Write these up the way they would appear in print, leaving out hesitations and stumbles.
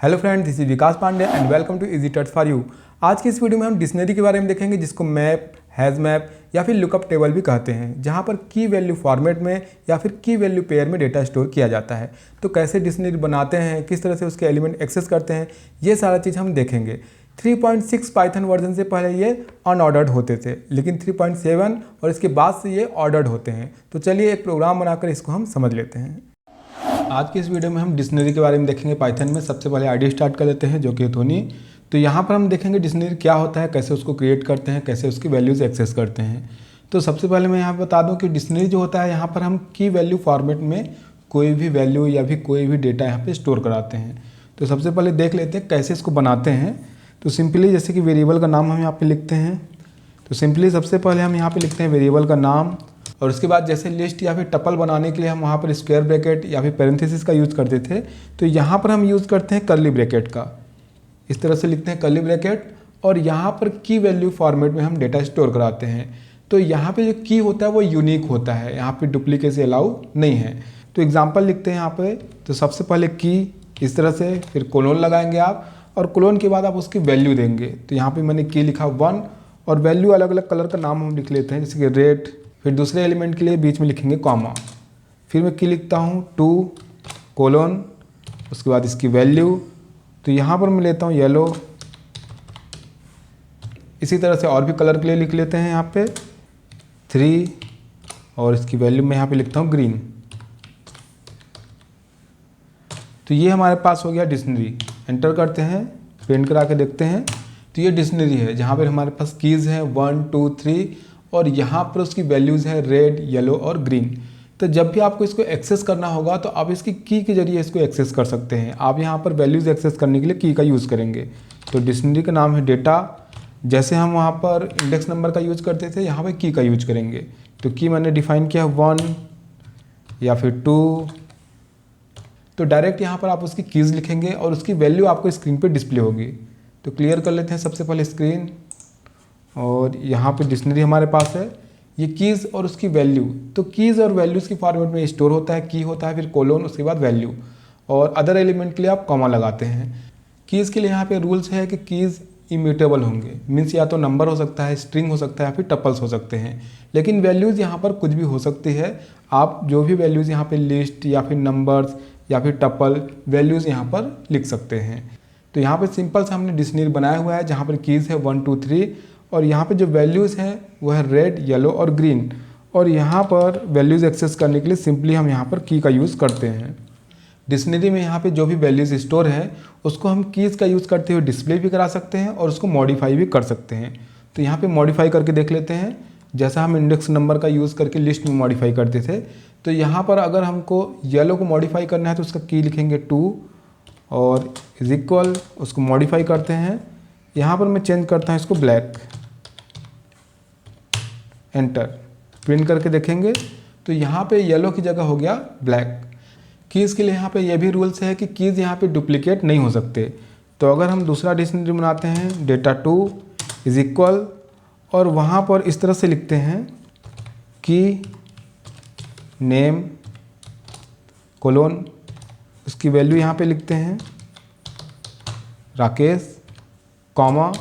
Hello friend, this is Vikas Pandey and welcome to easy touch for you. आज की इस video में हम डिक्शनरी के बारे में देखेंगे, जिसको मैप, हैज़ मैप या फिर लुकअप टेबल भी कहते हैं, जहां पर की वैल्यू फॉर्मेट में या फिर की वैल्यू पेयर में डेटा स्टोर किया जाता है। तो कैसे डिक्शनरी बनाते हैं, किस तरह से उसके एलिमेंट एक्सेस करते हैं, ये सारा चीज़ हम देखेंगे। 3.6 पाइथन वर्जन से पहले ये अनऑर्डर्ड होते थे, लेकिन 3.7 और इसके बाद से ये ऑर्डर्ड होते हैं। तो चलिए एक प्रोग्राम बनाकर इसको हम समझ लेते हैं। आज की इस वीडियो में हम डिक्शनरी के बारे में देखेंगे पाइथन में। सबसे पहले आईडी स्टार्ट कर लेते हैं, जो कि धोनी। तो यहाँ पर हम देखेंगे डिक्शनरी क्या होता है, कैसे उसको क्रिएट करते हैं, कैसे उसकी वैल्यूज एक्सेस करते हैं। तो सबसे पहले मैं यहाँ पर बता दूँ कि डिक्शनरी जो होता है, यहाँ पर हम की वैल्यू फॉर्मेट में कोई भी वैल्यू या फिर कोई भी डेटा यहाँ पर स्टोर कराते हैं। तो सबसे पहले देख लेते हैं कैसे इसको बनाते हैं। तो सिंपली जैसे कि वेरिएबल का नाम हम यहाँ पर लिखते हैं। तो सिंपली सबसे पहले हम यहाँ पर लिखते हैं वेरिएबल का नाम, और उसके बाद जैसे लिस्ट या फिर टपल बनाने के लिए हम वहाँ पर स्क्वायर ब्रैकेट या फिर पैरेंथेसिस का यूज़ करते थे, तो यहाँ पर हम यूज़ करते हैं कर्ली ब्रैकेट का। इस तरह से लिखते हैं कर्ली ब्रैकेट, और यहाँ पर की वैल्यू फॉर्मेट में हम डेटा स्टोर कराते हैं। तो यहाँ पे जो की होता है वो यूनिक होता है, यहाँ पे डुप्लीकेसी अलाउ नहीं है। तो एग्जाम्पल लिखते हैं यहाँ पे। तो सबसे पहले की इस तरह से, फिर कोलोन लगाएंगे आप, और कोलोन के बाद आप उसकी वैल्यू देंगे। तो यहाँ पर मैंने की लिखा 1, और वैल्यू अलग अलग कलर का नाम हम लिख लेते हैं, जैसे कि रेड। फिर दूसरे एलिमेंट के लिए बीच में लिखेंगे कॉमा। फिर मैं की लिखता हूँ 2 कोलोन, उसके बाद इसकी वैल्यू। तो यहाँ पर मैं लेता हूँ येलो। इसी तरह से और भी कलर के लिए लिख लेते हैं यहाँ पे 3, और इसकी वैल्यू मैं यहाँ पे लिखता हूँ ग्रीन। तो ये हमारे पास हो गया डिक्शनरी। एंटर करते हैं, प्रिंट करा के देखते हैं। तो ये डिक्शनरी है, जहाँ पर हमारे पास कीज़ हैं 1 2 3, और यहाँ पर उसकी वैल्यूज़ है रेड, येलो और ग्रीन। तो जब भी आपको इसको एक्सेस करना होगा तो आप इसकी की के जरिए इसको एक्सेस कर सकते हैं। आप यहाँ पर वैल्यूज़ एक्सेस करने के लिए की का यूज़ करेंगे। तो डिक्शनरी का नाम है डेटा। जैसे हम वहाँ पर इंडेक्स नंबर का यूज़ करते थे, यहाँ पर की का यूज करेंगे। तो की मैंने डिफाइन किया 1 या फिर 2। तो डायरेक्ट यहाँ पर आप उसकी कीज़ लिखेंगे और उसकी वैल्यू आपको स्क्रीन पर डिस्प्ले होगी। तो क्लियर कर लेते हैं सबसे पहले स्क्रीन। और यहाँ पे डिक्शनरी हमारे पास है, ये कीज़ और उसकी वैल्यू। तो कीज़ और वैल्यूज़ की फॉर्मेट में स्टोर होता है, की होता है, फिर कोलोन, उसके बाद वैल्यू, और अदर एलिमेंट के लिए आप कॉमा लगाते हैं। कीज़ के लिए यहाँ पे रूल्स है कि कीज़ इम्यूटेबल होंगे, मीन्स या तो नंबर हो सकता है, स्ट्रिंग हो सकता है, या फिर टपल्स हो सकते हैं। लेकिन वैल्यूज़ यहाँ पर कुछ भी हो सकती है। आप जो भी वैल्यूज़ यहाँ पर लिस्ट या फिर नंबर्स या फिर टपल वैल्यूज़ यहाँ पर लिख सकते हैं। तो यहाँ पर सिंपल सा हमने डिक्शनरी बनाया हुआ है, जहाँ पर कीज़ है 1 2 3, और यहाँ पे जो वैल्यूज़ हैं वो है रेड, येलो और ग्रीन। और यहाँ पर वैल्यूज़ एक्सेस करने के लिए सिंपली हम यहाँ पर की का यूज़ करते हैं। डिक्शनरी में यहाँ पे जो भी वैल्यूज़ स्टोर है उसको हम कीज़ का यूज़ करते हुए डिस्प्ले भी करा सकते हैं और उसको मॉडिफाई भी कर सकते हैं। तो यहाँ पे मॉडिफाई करके देख लेते हैं। जैसा हम इंडेक्स नंबर का यूज़ करके लिस्ट में मॉडिफाई करते थे, तो यहाँ पर अगर हमको येलो को मॉडिफाई करना है तो उसका की लिखेंगे 2 और इज इक्वल, उसको मॉडिफाई करते हैं। यहाँ पर मैं चेंज करता हूँ इसको ब्लैक। एंटर, प्रिंट करके देखेंगे तो यहाँ पे येलो की जगह हो गया ब्लैक। कीज़ के लिए यहाँ पे ये भी रूल्स है कि कीज़ यहाँ पे डुप्लीकेट नहीं हो सकते। तो अगर हम दूसरा डिक्शनरी बनाते हैं, डेटा 2 इज इक्वल, और वहाँ पर इस तरह से लिखते हैं की नेम कोलोन, उसकी वैल्यू यहाँ पे लिखते हैं राकेश, कॉमा,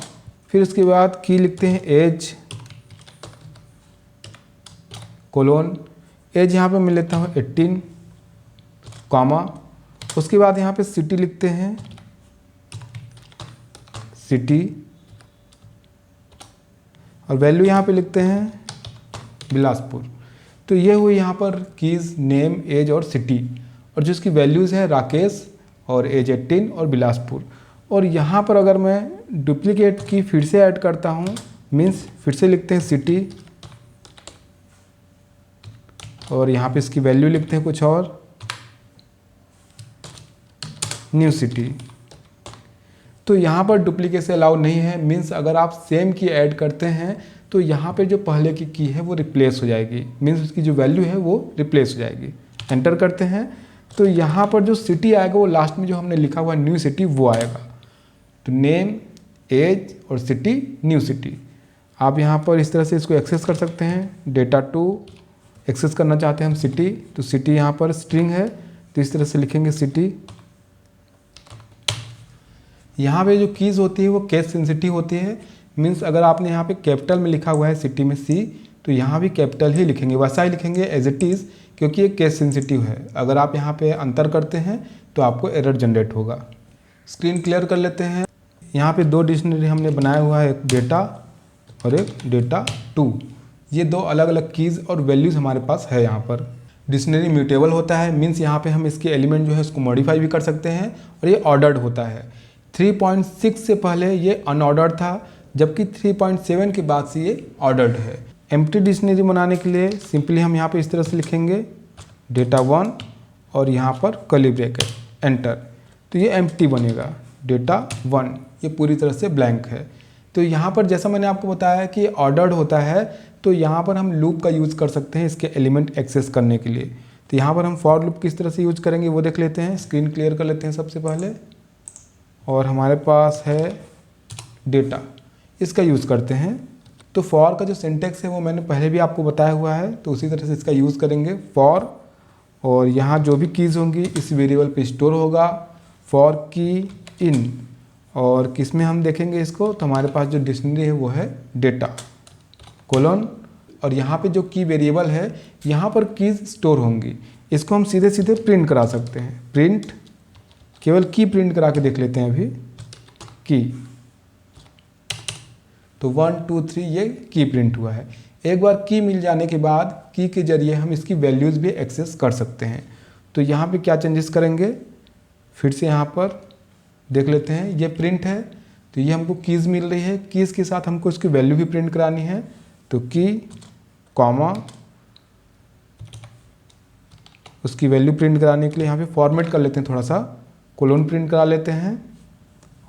फिर उसके बाद की लिखते हैं एज कोलोन, एज यहाँ पे मैं लेता हूँ 18, कॉमा, उसके बाद यहाँ पे सिटी लिखते हैं सिटी, और वैल्यू यहाँ पे लिखते हैं बिलासपुर। तो ये हुई यहाँ पर कीज़, नेम, एज और सिटी, और जो इसकी वैल्यूज़ हैं राकेश और एज 18 और बिलासपुर। और यहाँ पर अगर मैं डुप्लीकेट की फिर से ऐड करता हूँ, मीन्स फिर से लिखते हैं सिटी, और यहाँ पे इसकी वैल्यू लिखते हैं कुछ और, न्यू सिटी। तो यहाँ पर डुप्लीकेसी अलाउ नहीं है, मीन्स अगर आप सेम की ऐड करते हैं तो यहाँ पे जो पहले की है वो रिप्लेस हो जाएगी, मीन्स उसकी जो वैल्यू है वो रिप्लेस हो जाएगी। एंटर करते हैं तो यहाँ पर जो सिटी आएगा वो लास्ट में जो हमने लिखा हुआ न्यू सिटी वो आएगा। तो नेम, एज और सिटी, न्यू सिटी। आप यहाँ पर इस तरह से इसको एक्सेस कर सकते हैं। डेटा 2 एक्सेस करना चाहते हैं हम सिटी, तो सिटी यहाँ पर स्ट्रिंग है, तो इस तरह से लिखेंगे सिटी, यहाँ पे जो कीज़ होती है वो केस सेंसिटिव होती है। मीन्स अगर आपने यहाँ पे कैपिटल में लिखा हुआ है सिटी में सी, तो यहाँ भी कैपिटल ही लिखेंगे, वैसा ही लिखेंगे एज इट इज़, क्योंकि ये केस सेंसिटिव है। अगर आप यहाँ पे अंतर करते हैं तो आपको एरर जनरेट होगा। स्क्रीन क्लियर कर लेते हैं। यहाँ पे 2 डिक्शनरी हमने बनाया हुआ है, एक डेटा और एक डेटा 2। ये 2 अलग अलग कीज़ और वैल्यूज़ हमारे पास है। यहाँ पर डिक्शनरी म्यूटेबल होता है, मीन्स यहाँ पे हम इसके एलिमेंट जो है उसको मॉडिफाई भी कर सकते हैं, और ये ऑर्डर्ड होता है। 3.6 से पहले ये अनऑर्डर्ड था, जबकि 3.7 के बाद से ये ऑर्डर्ड है। एम्प्टी डिक्शनरी बनाने के लिए सिंपली हम यहाँ पे इस तरह से लिखेंगे डेटा 1 और यहाँ पर कर्ली ब्रैकेट एंटर, तो ये एम्प्टी बनेगा। डेटा 1 ये पूरी तरह से ब्लैंक है। तो यहाँ पर जैसा मैंने आपको बताया कि ऑर्डर्ड होता है, तो यहाँ पर हम लूप का यूज़ कर सकते हैं इसके एलिमेंट एक्सेस करने के लिए। तो यहाँ पर हम फॉर लूप किस तरह से यूज करेंगे वो देख लेते हैं। स्क्रीन क्लियर कर लेते हैं सबसे पहले, और हमारे पास है डेटा, इसका यूज़ करते हैं। तो फॉर का जो सिंटेक्स है वो मैंने पहले भी आपको बताया हुआ है, तो उसी तरह से इसका यूज़ करेंगे फॉर, और यहाँ जो भी कीज़ होंगी इस वेरिएबल पे स्टोर होगा। फॉर की इन, और किस में हम देखेंगे इसको, तो हमारे पास जो डिक्शनरी है वो है डेटा कोलन, और यहाँ पे जो की वेरिएबल है यहाँ पर कीज़ स्टोर होंगी। इसको हम सीधे सीधे प्रिंट करा सकते हैं। प्रिंट, केवल की प्रिंट करा के देख लेते हैं अभी, की, तो 1 2 3 ये की प्रिंट हुआ है। एक बार की मिल जाने के बाद की के जरिए हम इसकी वैल्यूज़ भी एक्सेस कर सकते हैं। तो यहाँ पे क्या चेंजेस करेंगे, फिर से यहाँ पर देख लेते हैं। ये प्रिंट है, तो ये हमको कीज़ मिल रही है, कीज़ के साथ हमको इसकी वैल्यू भी प्रिंट करानी है। तो की कॉमा, उसकी वैल्यू प्रिंट कराने के लिए यहाँ पे फॉर्मेट कर लेते हैं, थोड़ा सा कोलोन प्रिंट करा लेते हैं,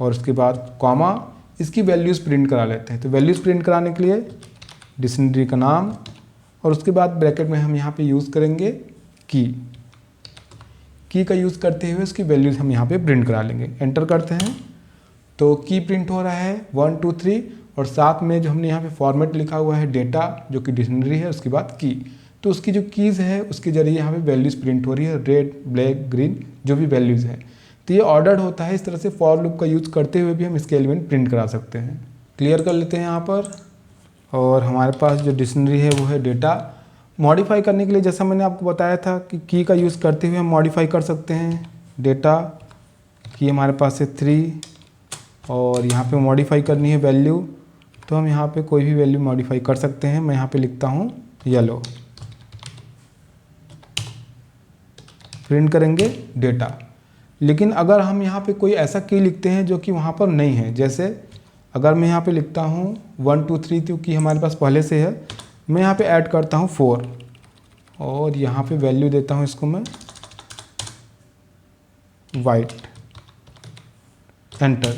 और उसके बाद कॉमा, इसकी वैल्यूज़ प्रिंट करा लेते हैं। तो वैल्यूज़ प्रिंट कराने के लिए डिक्शनरी का नाम, और उसके बाद ब्रैकेट में हम यहाँ पे यूज़ करेंगे की का यूज़ करते हुए उसकी वैल्यूज़ हम यहाँ पे प्रिंट करा लेंगे। एंटर करते हैं, तो की प्रिंट हो रहा है 1 2 3, और साथ में जो हमने यहाँ पे फॉर्मेट लिखा हुआ है डेटा, जो कि डिक्शनरी है, उसके बाद की, तो उसकी जो कीज़ है उसके जरिए यहाँ पे वैल्यूज़ प्रिंट हो रही है, रेड ब्लैक ग्रीन जो भी वैल्यूज़ हैं। तो ये ऑर्डर्ड होता है। इस तरह से फॉर लूप का यूज़ करते हुए भी हम इसके एलिमेंट प्रिंट करा सकते हैं। क्लियर कर लेते हैं यहाँ पर। और हमारे पास जो डिक्शनरी है वो है डेटा। मॉडिफाई करने के लिए जैसा मैंने आपको बताया था कि की का यूज़ करते हुए हम मॉडिफाई कर सकते हैं। डेटा की हमारे पास है 3, और यहाँ पे मॉडिफाई करनी है वैल्यू, तो हम यहाँ पे कोई भी वैल्यू मॉडिफाई कर सकते हैं। मैं यहाँ पे लिखता हूँ येलो, प्रिंट करेंगे डेटा। लेकिन अगर हम यहाँ पे कोई ऐसा की लिखते हैं जो कि वहाँ पर नहीं है, जैसे अगर मैं यहाँ पे लिखता हूँ 1 2 3, तो की हमारे पास पहले से है, मैं यहाँ पे ऐड करता हूँ 4, और यहाँ पे वैल्यू देता हूँ इसको मैं वाइट, एंटर।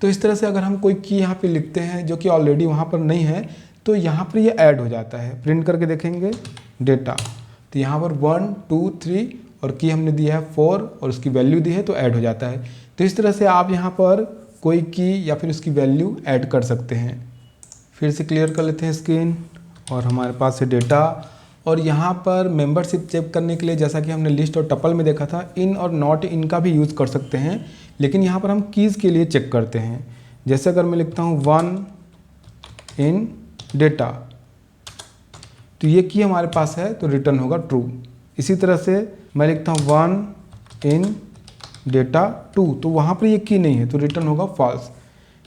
तो इस तरह से अगर हम कोई की यहाँ पे लिखते हैं जो कि ऑलरेडी वहाँ पर नहीं है, तो यहाँ पर ये ऐड हो जाता है। प्रिंट करके देखेंगे डेटा, तो यहाँ पर 1 2 3 और की हमने दिया है 4 और उसकी वैल्यू दी है, तो ऐड हो जाता है। तो इस तरह से आप यहाँ पर कोई की या फिर उसकी वैल्यू ऐड कर सकते हैं। फिर से क्लियर कर लेते हैं स्क्रीन, और हमारे पास है डेटा। और यहाँ पर मेंबरशिप चेक करने के लिए, जैसा कि हमने लिस्ट और टपल में देखा था, इन और नॉट इन का भी यूज़ कर सकते हैं, लेकिन यहाँ पर हम कीज़ के लिए चेक करते हैं। जैसे अगर मैं लिखता हूँ 1 इन डेटा, तो ये की हमारे पास है तो रिटर्न होगा ट्रू। इसी तरह से मैं लिखता हूँ 1 इन डेटा 2, तो वहाँ पर ये की नहीं है तो रिटर्न होगा फॉल्स,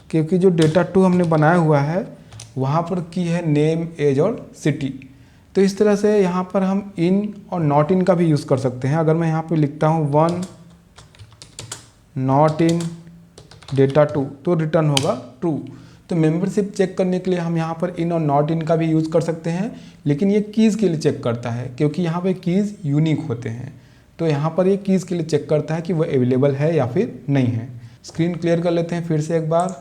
क्योंकि जो डेटा 2 हमने बनाया हुआ है वहाँ पर की है नेम, एज और सिटी। तो इस तरह से यहाँ पर हम इन और नॉट इन का भी यूज़ कर सकते हैं। अगर मैं यहाँ पे लिखता हूँ 1 नॉट इन डेटा 2, तो रिटर्न होगा ट्रू। तो मेंबरशिप चेक करने के लिए हम यहाँ पर इन और नॉट इन का भी यूज़ कर सकते हैं, लेकिन ये कीज़ के लिए चेक करता है, क्योंकि यहाँ पे कीज़ यूनिक होते हैं। तो यहाँ पर ये कीज़ के लिए चेक करता है कि वो अवेलेबल है या फिर नहीं है। स्क्रीन क्लियर कर लेते हैं फिर से एक बार,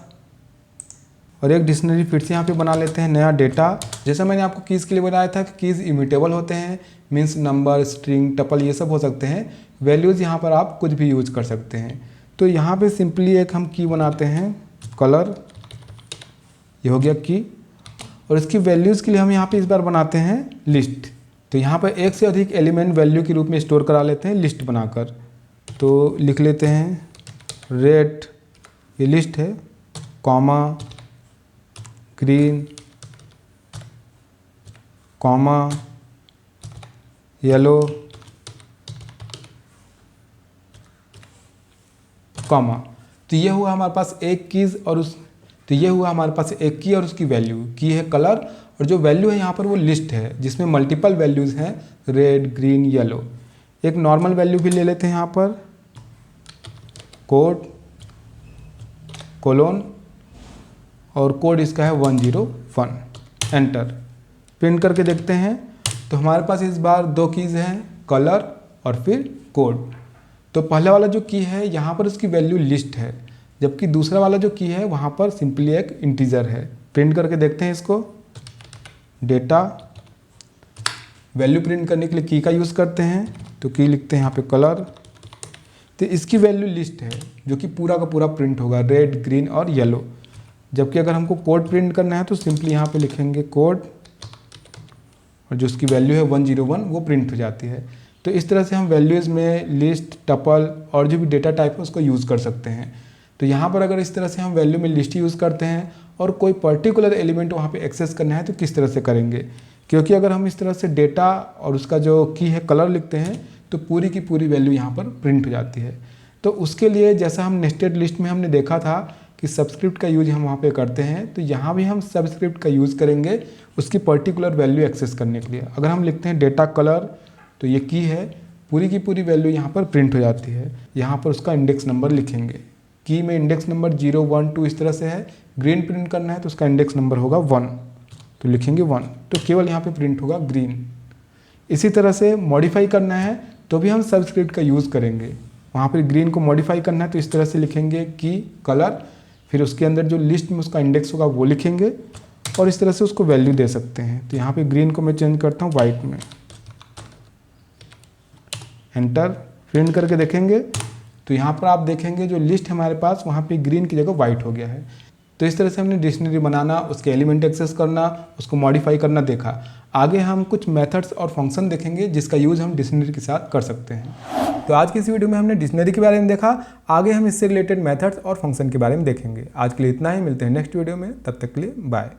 और एक डिक्शनरी फिर से यहाँ पे बना लेते हैं नया डेटा। जैसा मैंने आपको कीज़ के लिए बताया था कि कीज़ इम्यूटेबल होते हैं, मीन्स नंबर, स्ट्रिंग, टपल ये सब हो सकते हैं। वैल्यूज़ यहाँ पर आप कुछ भी यूज कर सकते हैं। तो यहाँ पे सिंपली एक हम की बनाते हैं कलर, ये हो गया की, और इसकी वैल्यूज़ के लिए हम यहाँ पे इस बार बनाते हैं लिस्ट। तो यहाँ पर एक से अधिक एलिमेंट वैल्यू के रूप में स्टोर करा लेते हैं लिस्ट बनाकर। तो लिख लेते हैं रेड ये लिस्ट है, comma green, comma yellow, comma. तो ये हुआ हमारे पास एक कीज़ और तो ये हुआ हमारे पास एक की और उसकी वैल्यू। की है कलर और जो वैल्यू है यहाँ पर वो लिस्ट है जिसमें मल्टीपल वैल्यूज़ हैं, रेड ग्रीन येलो। एक नॉर्मल वैल्यू भी ले लेते हैं यहाँ पर, कोड कोलोन और कोड इसका है 101, एंटर। प्रिंट करके देखते हैं तो हमारे पास इस बार दो कीज़ हैं, कलर और फिर कोड। तो पहले वाला जो की है यहाँ पर उसकी वैल्यू लिस्ट है, जबकि दूसरा वाला जो की है वहाँ पर सिंपली एक इंटीजर है। प्रिंट करके देखते हैं इसको। डेटा वैल्यू प्रिंट करने के लिए की का यूज़ करते हैं, तो की लिखते हैं यहाँ पे कलर। तो इसकी वैल्यू लिस्ट है जो कि पूरा का पूरा प्रिंट होगा, रेड ग्रीन और येलो। जबकि अगर हमको कोड प्रिंट करना है तो सिंपली यहाँ पे लिखेंगे कोड और जो उसकी वैल्यू है 101 वो प्रिंट हो जाती है। तो इस तरह से हम वैल्यूज़ में लिस्ट, टपल और जो भी डेटा टाइप है उसको यूज़ कर सकते हैं। तो यहाँ पर अगर इस तरह से हम वैल्यू में लिस्ट यूज़ करते हैं और कोई पर्टिकुलर एलिमेंट वहाँ पे एक्सेस करना है तो किस तरह से करेंगे, क्योंकि अगर हम इस तरह से डेटा और उसका जो की है कलर लिखते हैं तो पूरी की पूरी वैल्यू यहाँ पर प्रिंट हो जाती है। तो उसके लिए जैसा हम नेस्टेड लिस्ट में हमने देखा था कि सबस्क्रिप्ट का यूज हम वहाँ पे करते हैं, तो यहाँ भी हम सबस्क्रिप्ट का यूज़ करेंगे उसकी पर्टिकुलर वैल्यू एक्सेस करने के लिए। अगर हम लिखते हैं डेटा कलर तो ये की है, पूरी की पूरी वैल्यू यहाँ पर प्रिंट हो जाती है। यहाँ पर उसका इंडेक्स नंबर लिखेंगे, की में इंडेक्स नंबर 0, 1, 2 इस तरह से है। ग्रीन प्रिंट करना है तो उसका इंडेक्स नंबर होगा 1, तो लिखेंगे 1, तो केवल यहाँ पे प्रिंट होगा ग्रीन। इसी तरह से मॉडिफाई करना है तो भी हम सबस्क्रिप्ट का यूज़ करेंगे। वहाँ पर ग्रीन को मॉडिफाई करना है तो इस तरह से लिखेंगे की कलर, फिर उसके अंदर जो लिस्ट में उसका इंडेक्स होगा वो लिखेंगे और इस तरह से उसको वैल्यू दे सकते हैं। तो यहाँ पे ग्रीन को मैं चेंज करता हूँ वाइट में, एंटर। प्रिंट करके देखेंगे तो यहाँ पर आप देखेंगे जो लिस्ट हमारे पास वहाँ पे ग्रीन की जगह वाइट हो गया है। तो इस तरह से हमने डिक्शनरी बनाना, उसके एलिमेंट एक्सेस करना, उसको मॉडिफाई करना देखा। आगे हम कुछ मेथड्स और फंक्शन देखेंगे जिसका यूज़ हम डिक्शनरी के साथ कर सकते हैं। तो आज की इस वीडियो में हमने डिक्शनरी के बारे में देखा, आगे हम इससे रिलेटेड मेथड्स और फंक्शन के बारे में देखेंगे। आज के लिए इतना ही, मिलते हैं नेक्स्ट वीडियो में, तब तक के लिए बाय।